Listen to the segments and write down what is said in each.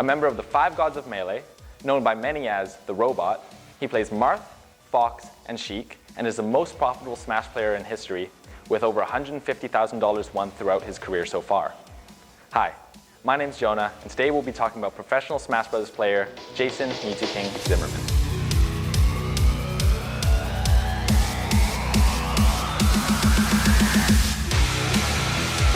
A member of the 5 gods of Melee, known by many as the Robot, he plays Marth, Fox, and Sheik, and is the most profitable Smash player in history, with over $150,000 won throughout his career so far. Hi, my name's Jonah, and today we'll be talking about professional Smash Bros. Player Jason Mew2King Zimmerman.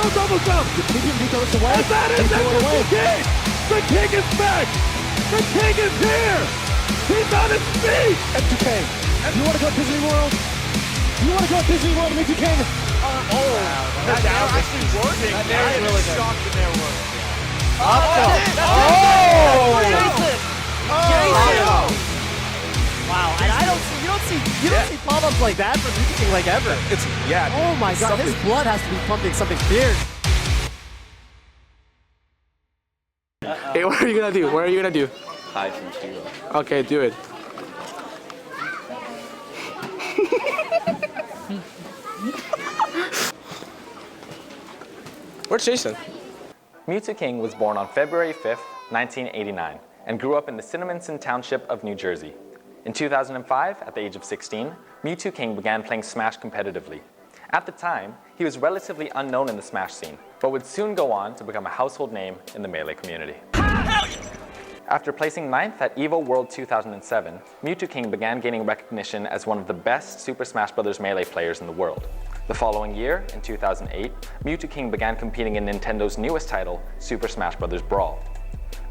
Oh, double jump! He goes away. And that is the king! The king is back! The king is here! He's on his feet! Mew2King, you want to go to Disney World? You want to go to Disney World, Mew2King? That nail actually working. That nail is really good. Shocked the nail working. Jason! Wow, and you don't see pop-ups like that from Mew2King like ever. Oh my god, his blood has to be pumping something fierce. Hey, what are you gonna do? What are you gonna do? Hide from Kiro. Okay, do it. Where's Jason? Mew2King was born on February 5th, 1989, and grew up in the Zimmerman township of New Jersey. In 2005, at the age of 16, Mew2King began playing Smash competitively. At the time, he was relatively unknown in the Smash scene, but would soon go on to become a household name in the Melee community. After placing 9th at EVO World 2007, Mew2King began gaining recognition as one of the best Super Smash Bros. Melee players in the world. The following year, in 2008, Mew2King began competing in Nintendo's newest title, Super Smash Bros. Brawl.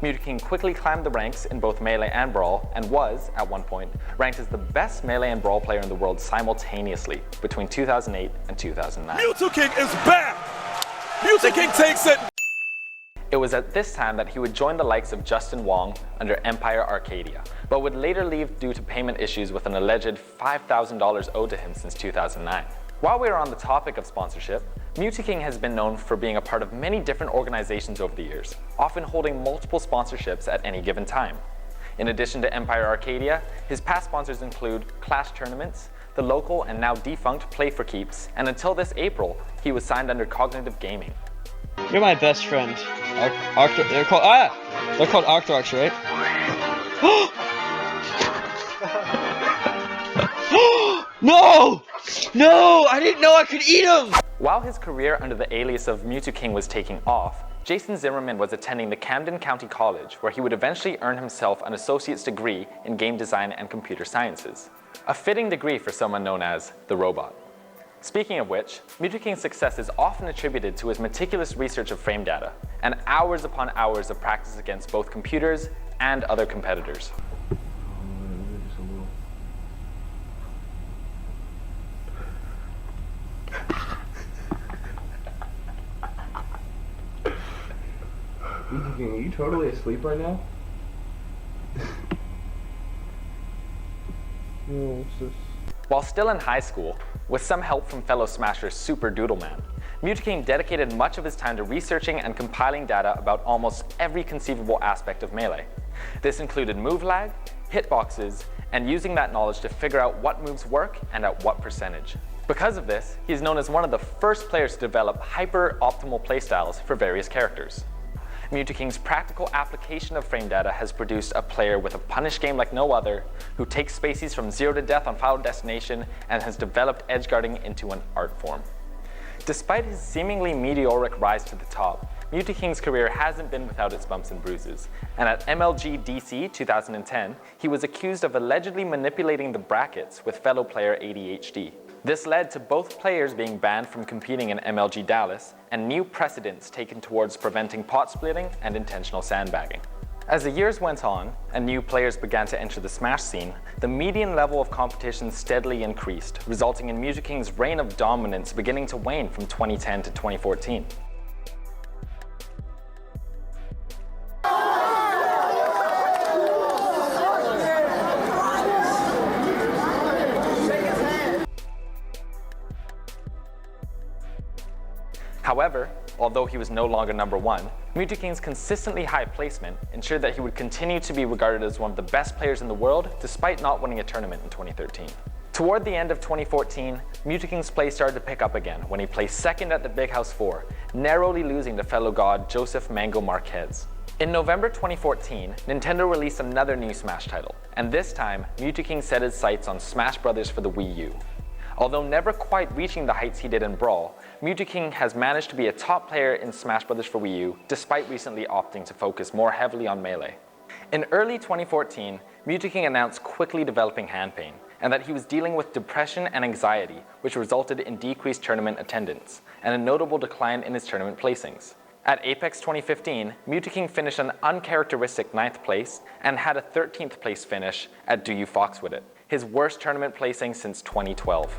Mew2King quickly climbed the ranks in both Melee and Brawl, and was, at one point, ranked as the best Melee and Brawl player in the world simultaneously between 2008 and 2009. Mew2King is back! Mew2King takes it! It was at this time that he would join the likes of Justin Wong under Empire Arcadia, but would later leave due to payment issues with an alleged $5,000 owed to him since 2009. While we are on the topic of sponsorship, Mew2King has been known for being a part of many different organizations over the years, often holding multiple sponsorships at any given time. In addition to Empire Arcadia, his past sponsors include Clash Tournaments, the local and now defunct Play for Keeps, and until this April, he was signed under Cognitive Gaming. You're my best friend. They're called Octrox, right? No! No! I didn't know I could eat them! While his career under the alias of Mew2King was taking off, Jason Zimmerman was attending the Camden County College, where he would eventually earn himself an associate's degree in game design and computer sciences. A fitting degree for someone known as the Robot. Speaking of which, Mew2King's success is often attributed to his meticulous research of frame data, and hours upon hours of practice against both computers and other competitors. Are you totally asleep right now? What's this? While still in high school, with some help from fellow Smasher Super Doodleman, Mew2King dedicated much of his time to researching and compiling data about almost every conceivable aspect of Melee. This included move lag, hitboxes, and using that knowledge to figure out what moves work and at what percentage. Because of this, he is known as one of the first players to develop hyper-optimal playstyles for various characters. Mew2King's practical application of frame data has produced a player with a punish game like no other, who takes spacies from 0 to death on Final Destination and has developed edgeguarding into an art form. Despite his seemingly meteoric rise to the top, Mew2King's career hasn't been without its bumps and bruises, and at MLG DC 2010, he was accused of allegedly manipulating the brackets with fellow player ADHD. This led to both players being banned from competing in MLG Dallas, and new precedents taken towards preventing pot splitting and intentional sandbagging. As the years went on, and new players began to enter the Smash scene, the median level of competition steadily increased, resulting in Mew2King's reign of dominance beginning to wane from 2010 to 2014. However, although he was no longer number one, Mew2King's consistently high placement ensured that he would continue to be regarded as one of the best players in the world despite not winning a tournament in 2013. Toward the end of 2014, Mew2King's play started to pick up again when he placed second at the Big House 4, narrowly losing to fellow god Joseph Mango Marquez. In November 2014, Nintendo released another new Smash title, and this time, Mew2King set his sights on Smash Bros. For the Wii U. Although never quite reaching the heights he did in Brawl, Mew2King has managed to be a top player in Smash Bros. For Wii U, despite recently opting to focus more heavily on Melee. In early 2014, Mew2King announced quickly developing hand pain, and that he was dealing with depression and anxiety, which resulted in decreased tournament attendance, and a notable decline in his tournament placings. At Apex 2015, Mew2King finished an uncharacteristic 9th place and had a 13th place finish at Do You Fox With It, his worst tournament placing since 2012.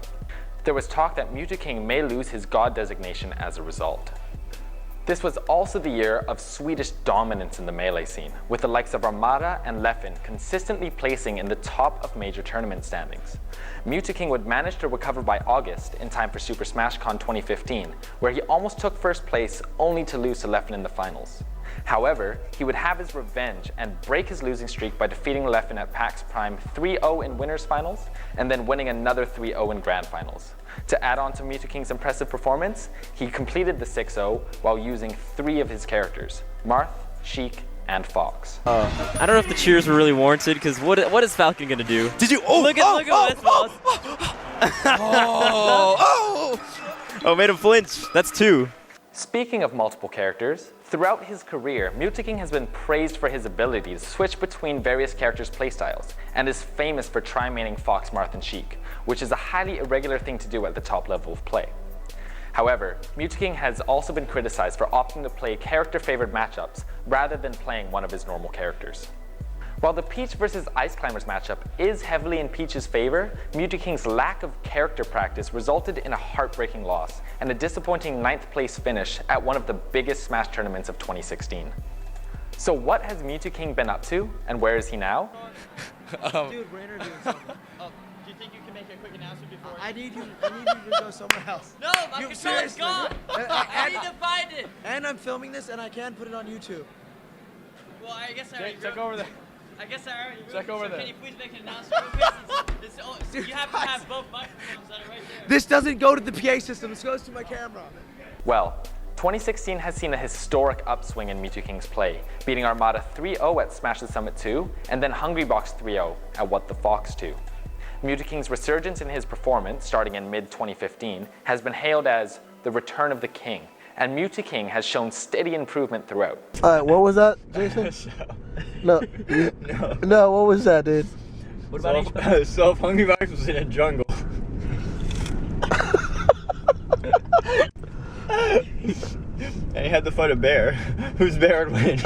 There was talk that Mew2King may lose his God designation as a result. This was also the year of Swedish dominance in the Melee scene, with the likes of Armada and Leffen consistently placing in the top of major tournament standings. Mew2King would manage to recover by August in time for Super Smash Con 2015, where he almost took first place only to lose to Leffen in the finals. However, he would have his revenge and break his losing streak by defeating Leffen at PAX Prime 3-0 in winners finals, and then winning another 3-0 in grand finals. To add on to Mew2King's impressive performance, he completed the 6-0 while using 3 of his characters, Marth, Sheik, and Fox. I don't know if the cheers were really warranted, because what is Falcon gonna do? Did you? Oh, look at this. Oh, made him flinch. That's 2. Speaking of multiple characters, throughout his career, Mew2King has been praised for his ability to switch between various characters' playstyles, and is famous for tri-maining Fox, Marth, and Sheik, which is a highly irregular thing to do at the top level of play. However, Mew2King has also been criticized for opting to play character-favored matchups rather than playing one of his normal characters. While the Peach vs Ice Climbers matchup is heavily in Peach's favor, Mew2King's lack of character practice resulted in a heartbreaking loss and a disappointing 9th place finish at one of the biggest Smash tournaments of 2016. So what has Mew2King been up to, and where is he now? Dude, we're interviewing someone. Do you think you can make a quick announcement before? I need you to go somewhere else. No, my You- controller's seriously. gone. I need to find it. And I'm filming this, and I can put it on YouTube. Well, I guess I already Check over there. I guess I already Check over there. Can you please make an announcement real quick? You have to have both microphones that are right there. This doesn't go to the PA system. This goes to my camera. Well, 2016 has seen a historic upswing in Mew2King's play, beating Armada 3-0 at Smash the Summit 2, and then Hungrybox 3-0 at What the Fox 2. Mew2King's resurgence in his performance, starting in mid-2015, has been hailed as the return of the king, and Mew2King has shown steady improvement throughout. Alright, what was that, Jason? No. No, what was that, dude? What about so if Hungrybox was in a jungle. And he had to fight a bear. Whose bear would win?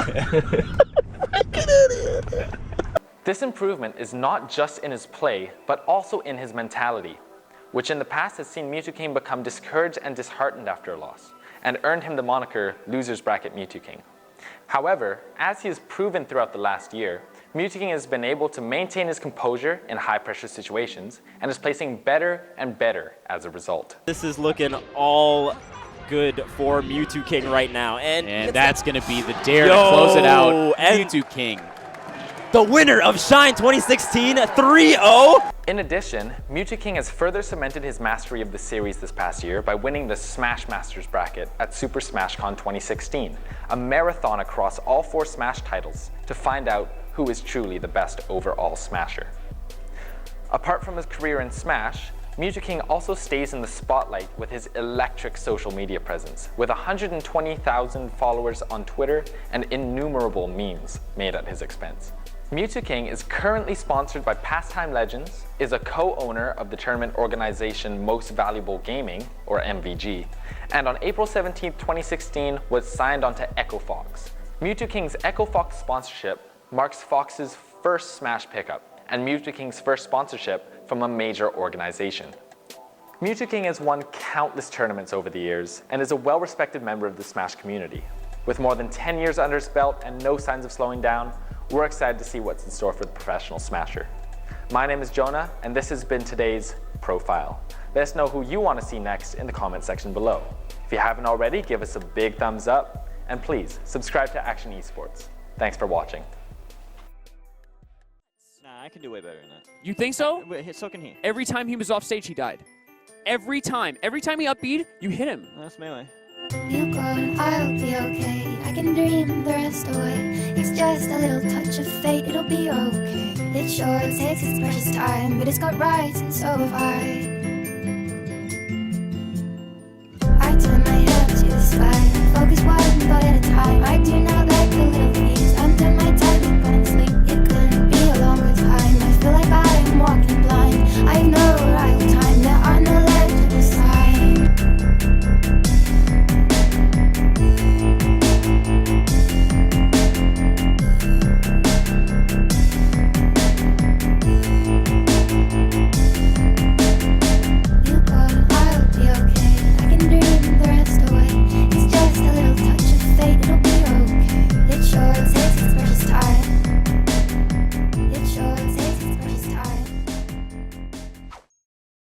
This improvement is not just in his play, but also in his mentality, which in the past has seen Mew2King become discouraged and disheartened after a loss, and earned him the moniker Losers Bracket Mew2King. However, as he has proven throughout the last year, Mew2King has been able to maintain his composure in high-pressure situations, and is placing better and better as a result. This is looking all good for Mew2King right now, and that's going to be the dare to close it out. Mew2King, the winner of Shine 2016, 3-0. In addition, Mew2King has further cemented his mastery of the series this past year by winning the Smash Masters bracket at Super Smash Con 2016, a marathon across all 4 Smash titles to find out who is truly the best overall Smasher. Apart from his career in Smash, Mew2King also stays in the spotlight with his electric social media presence, with 120,000 followers on Twitter and innumerable memes made at his expense. Mew2King is currently sponsored by Pastime Legends, is a co-owner of the tournament organization Most Valuable Gaming, or MVG, and on April 17, 2016 was signed onto Echo Fox. Mew2King's Echo Fox sponsorship marks Fox's first Smash pickup, and Mew2King's first sponsorship from a major organization. Mew2King has won countless tournaments over the years, and is a well-respected member of the Smash community. With more than 10 years under his belt and no signs of slowing down, we're excited to see what's in store for the professional Smasher. My name is Jonah, and this has been today's Profile. Let us know who you want to see next in the comment section below. If you haven't already, give us a big thumbs up, and please subscribe to Akshon Esports. Thanks for watching. Nah, I can do way better than that. you think so? Wait, so can he. Every time he was off stage, he died. Every time he up B'd, you hit him. That's Melee. You go and I'll be okay. I can dream the rest away. It's just a little touch of fate, it'll be okay. It sure takes its precious time, but it's got rights and so have I.